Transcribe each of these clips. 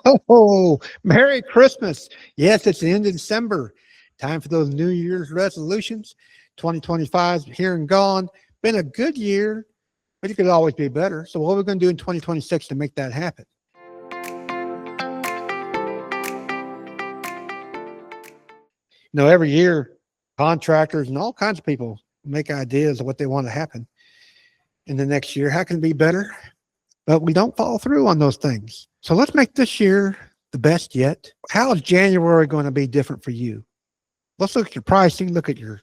Oh, Merry Christmas. Yes, it's the end of December. Time for those New Year's resolutions. 2025 is here and gone. Been a good year, but it could always be better. So what are we going to do in 2026 to make that happen? Every year, contractors and all kinds of people make ideas of what they want to happen in the next year. How can it be better? But we don't follow through on those things. So let's make this year the best yet. How is January going to be different for you? Let's look at your pricing, look at your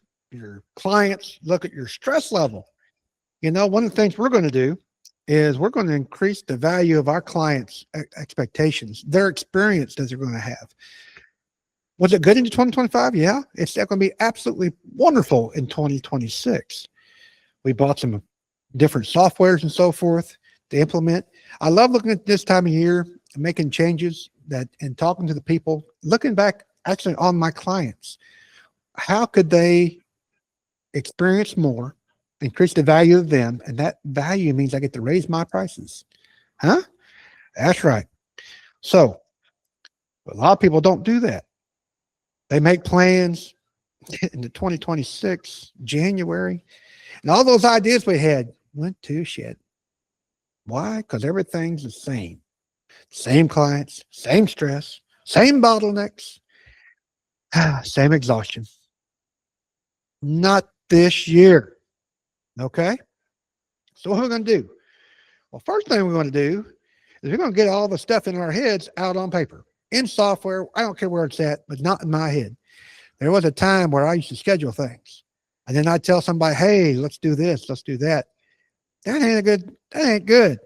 clients, look at your stress level. One of the things we're going to do is we're going to increase the value of our clients' expectations, their experience that they're going to have. Was it good in 2025? Yeah, it's going to be absolutely wonderful in 2026. We bought some different softwares and so forth to implement. I love looking at this time of year, making changes and talking to the people, looking back actually on my clients. How could they experience more, increase the value of them? And that value means I get to raise my prices. Huh? That's right. So a lot of people don't do that. They make plans into 2026, January, and all those ideas we had went to shit. Why? Because everything's the same. Same clients, same stress, same bottlenecks, same exhaustion. Not this year. Okay? So what are we going to do? Well, first thing we're going to do is we're going to get all the stuff in our heads out on paper. In software, I don't care where it's at, but not in my head. There was a time where I used to schedule things. And then I'd tell somebody, hey, let's do this, let's do that. That ain't good.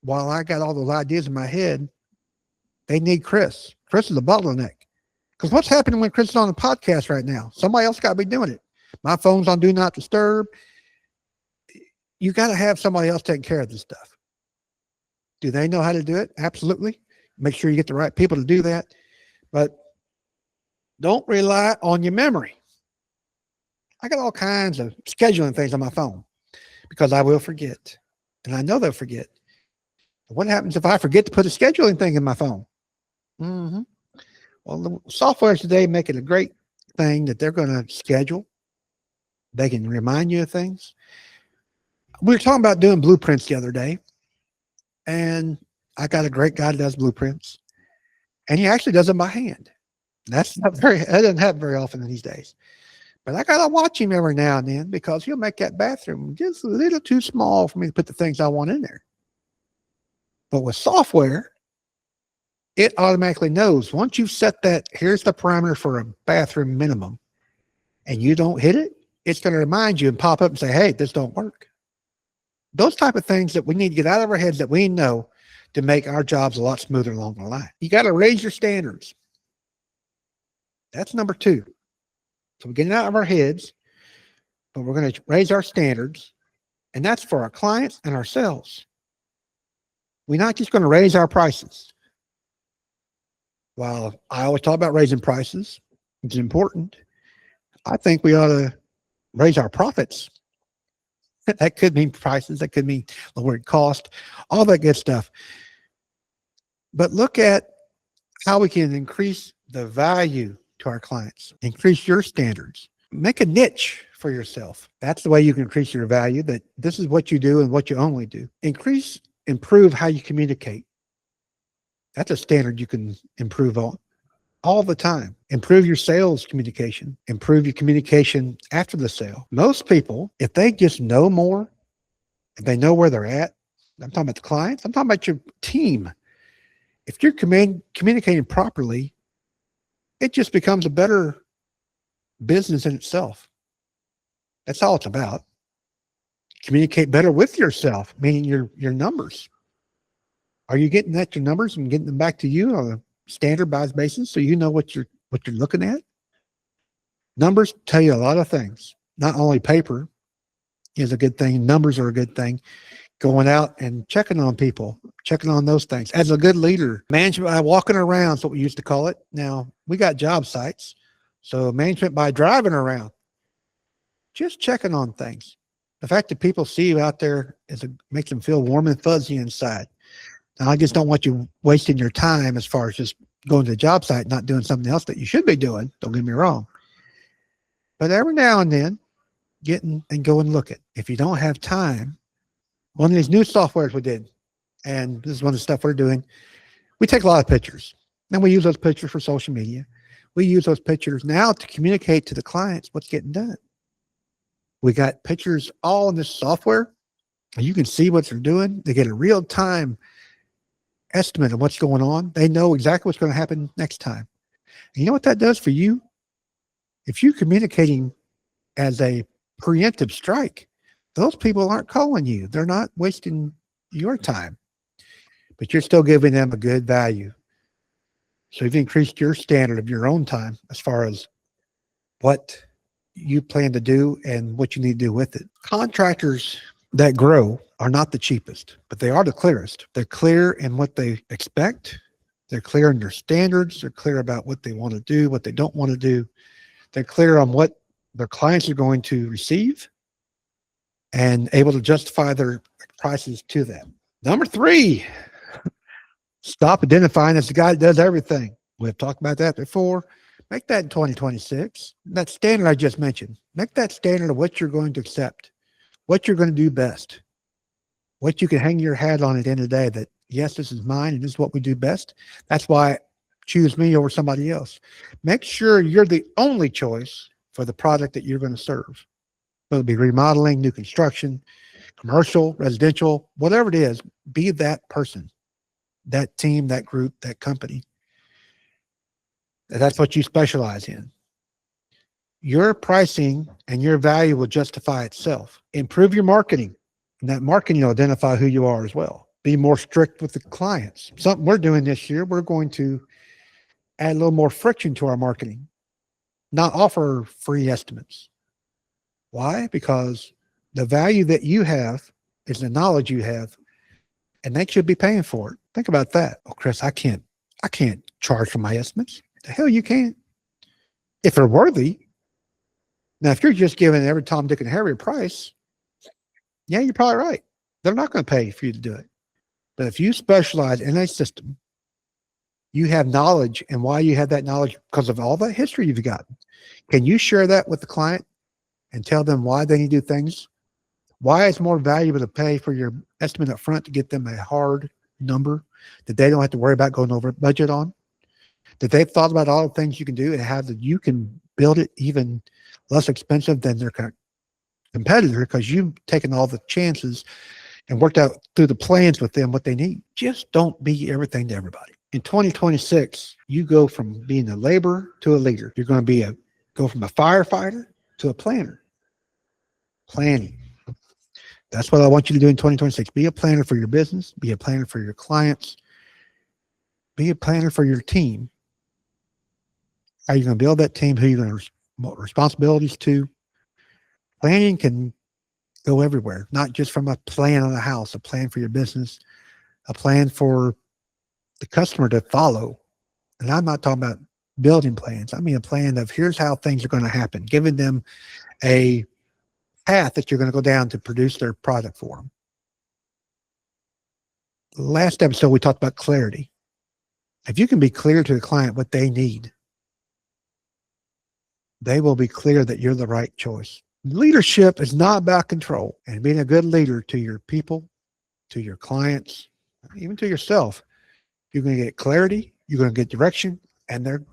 While I got all those ideas in my head, they need Chris. Chris is a bottleneck. Because what's happening when Chris is on the podcast right now? Somebody else got to be doing it. My phone's on Do Not Disturb. You got to have somebody else taking care of this stuff. Do they know how to do it? Absolutely. Make sure you get the right people to do that. But don't rely on your memory. I got all kinds of scheduling things on my phone because I will forget. And I know they'll forget. What happens if I forget to put a scheduling thing in my phone? Mm-hmm. Well, the software today make it a great thing that they're going to schedule. They can remind you of things. We were talking about doing blueprints the other day. And I got a great guy that does blueprints. And he actually does them by hand. That doesn't happen very often these days. But I got to watch him every now and then because he'll make that bathroom just a little too small for me to put the things I want in there. But with software, it automatically knows once you've set that, here's the parameter for a bathroom minimum, and you don't hit it, it's going to remind you and pop up and say, hey, this don't work. Those type of things that we need to get out of our heads that we know to make our jobs a lot smoother along the line. You got to raise your standards. That's number 2. So we're getting out of our heads, but we're going to raise our standards, and that's for our clients and ourselves. We're not just going to raise our prices. While I always talk about raising prices, it's important. I think we ought to raise our profits. That could mean prices. That could mean lowered cost, all that good stuff. But look at how we can increase the value to our clients, increase your standards, make a niche for yourself. That's the way you can increase your value, that this is what you do and what you only do. Improve how you communicate. That's a standard you can improve on all the time. Improve your sales communication. Improve your communication after the sale. Most people, if they just know more, if they know where they're at, I'm talking about the clients, I'm talking about your team. If you're communicating properly, it just becomes a better business in itself. That's all it's about. Communicate better with yourself, meaning your numbers. Are you getting at your numbers and getting them back to you on a standardized basis so you know what you're looking at? Numbers tell you a lot of things. Not only paper is a good thing, numbers are a good thing. Going out and checking on people, checking on those things. As a good leader, management by walking around is what we used to call it. Now, we got job sites. So management by driving around, just checking on things. The fact that people see you out there makes them feel warm and fuzzy inside. And I just don't want you wasting your time as far as just going to the job site, not doing something else that you should be doing. Don't get me wrong. But every now and then, get in and go and look at. If you don't have time, one of these new softwares we did, and this is one of the stuff we're doing, we take a lot of pictures. And we use those pictures for social media. We use those pictures now to communicate to the clients what's getting done. We got pictures all in this software, and you can see what they're doing. They get a real-time estimate of what's going on. They know exactly what's going to happen next time. And you know what that does for you? If you're communicating as a preemptive strike, those people aren't calling you. They're not wasting your time, but you're still giving them a good value. So you've increased your standard of your own time as far as what you plan to do and what you need to do with it. Contractors that grow are not the cheapest, but they are the clearest. They're clear in what they expect. They're clear in their standards. They're clear about what they want to do, what they don't want to do. They're clear on what their clients are going to receive and able to justify their prices to them. Number 3, stop identifying as the guy that does everything. We've talked about that before. Make that in 2026. That standard I just mentioned, make that standard of what you're going to accept, what you're going to do best, what you can hang your hat on at the end of the day that, yes, this is mine and this is what we do best. That's why choose me over somebody else. Make sure you're the only choice for the product that you're going to serve. Whether it be remodeling, new construction, commercial, residential, whatever it is, be that person, that team, that group, that company. That's what you specialize in. Your pricing and your value will justify itself. Improve your marketing, and that marketing will identify who you are as well. Be more strict with the clients. Something we're doing this year, we're going to add a little more friction to our marketing, not offer free estimates. Why? Because the value that you have is the knowledge you have, and they should be paying for it. Think about that. Oh, Chris, I can't charge for my estimates. The hell you can't. If they're worthy. Now, if you're just giving every Tom, Dick, and Harry a price, yeah, you're probably right. They're not going to pay for you to do it. But if you specialize in a system, you have knowledge, and why you have that knowledge because of all that history you've gotten. Can you share that with the client and tell them why they need to do things? Why it's more valuable to pay for your estimate up front to get them a hard number that they don't have to worry about going over budget on? That they've thought about all the things you can do and how that you can build it even less expensive than their competitor because you've taken all the chances and worked out through the plans with them what they need. Just don't be everything to everybody. In 2026, you go from being a laborer to a leader. You're going to go from a firefighter to a planner. Planning. That's what I want you to do in 2026. Be a planner for your business. Be a planner for your clients. Be a planner for your team. How are you going to build that team? Who are you going to responsibilities to? Planning can go everywhere, not just from a plan on a house, a plan for your business, a plan for the customer to follow. And I'm not talking about building plans. I mean a plan of here's how things are going to happen, giving them a path that you're going to go down to produce their product for them. Last episode, we talked about clarity. If you can be clear to the client what they need, they will be clear that you're the right choice. Leadership is not about control, and being a good leader to your people, to your clients, even to yourself. You're going to get clarity, you're going to get direction, and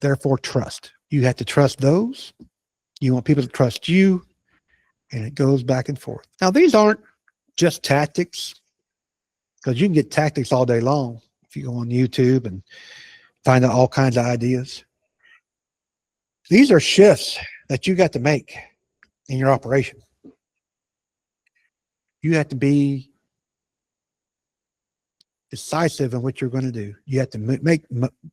therefore trust. You have to trust those. You want people to trust you, and it goes back and forth. Now, these aren't just tactics, because you can get tactics all day long if you go on YouTube and find out all kinds of ideas. These are shifts that you got to make in your operation. You have to be decisive in what you're going to do. You have to make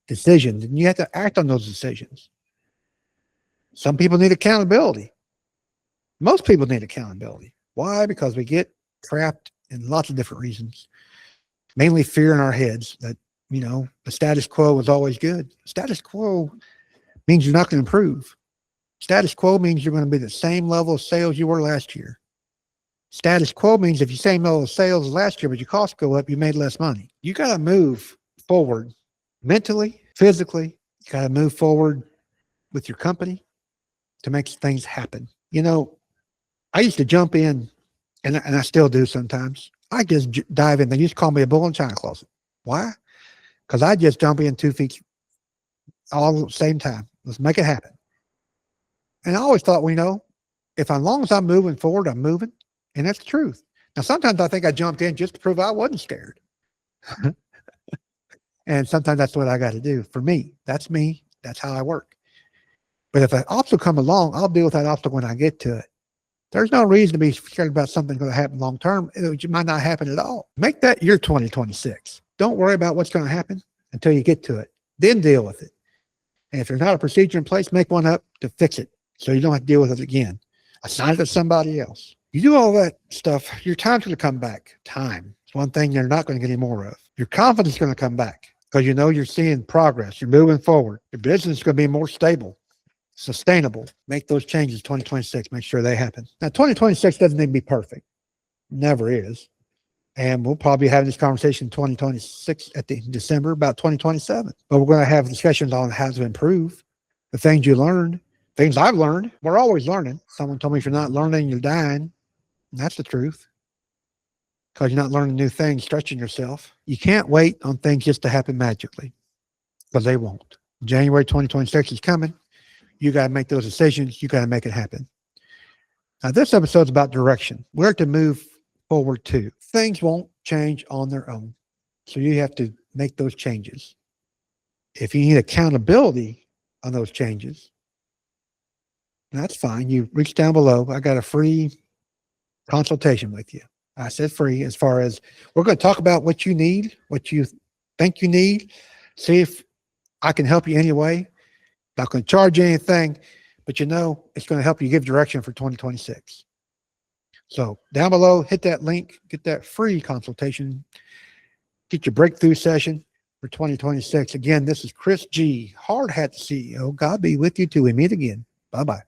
decisions, and you have to act on those decisions. Some people need accountability. Most people need accountability. Why? Because we get trapped in lots of different reasons. Mainly fear in our heads that, the status quo is always good. Status quo means you're not going to improve. Status quo means you're going to be the same level of sales you were last year. Status quo means if you same old sales as last year, but your costs go up, you made less money. You got to move forward mentally, physically. You got to move forward with your company to make things happen. You know, I used to jump in, and I still do sometimes. I just dive in. They used to call me a bull in China closet. Why? Because I just jump in 2 feet all at the same time. Let's make it happen. And I always thought, well, you know, if as long as I'm moving forward, I'm moving. And that's the truth. Now, sometimes I think I jumped in just to prove I wasn't scared. And sometimes that's what I got to do. For me, that's me. That's how I work. But if an obstacle come along, I'll deal with that obstacle when I get to it. There's no reason to be scared about something going to happen long term. It might not happen at all. Make that your 2026. Don't worry about what's going to happen until you get to it. Then deal with it. And if there's not a procedure in place, make one up to fix it so you don't have to deal with it again. Assign it to somebody else. You do all that stuff, your time's going to come back. Time. It's one thing you're not going to get any more of. Your confidence is going to come back because you know you're seeing progress. You're moving forward. Your business is going to be more stable, sustainable. Make those changes 2026. Make sure they happen. Now, 2026 doesn't need to be perfect. Never is. And we'll probably have this conversation in 2026 at the December about 2027. But we're going to have discussions on how to improve the things you learned, things I've learned. We're always learning. Someone told me if you're not learning, you're dying. And that's the truth. Because you're not learning new things, stretching yourself. You can't wait on things just to happen magically. Because they won't. January 2026 is coming. You got to make those decisions. You got to make it happen. Now, this episode's about direction. Where to move forward to. Things won't change on their own. So you have to make those changes. If you need accountability on those changes, that's fine. You reach down below. I got a free consultation with you. I said free as far as we're going to talk about what you need, what you think you need, see if I can help you anyway. Not going to charge you anything, but you know it's going to help you give direction for 2026. So down below, hit that link, get that free consultation, get your breakthrough session for 2026. Again, this is Chris G., Hard Hat CEO. God be with you till we meet again. Bye-bye.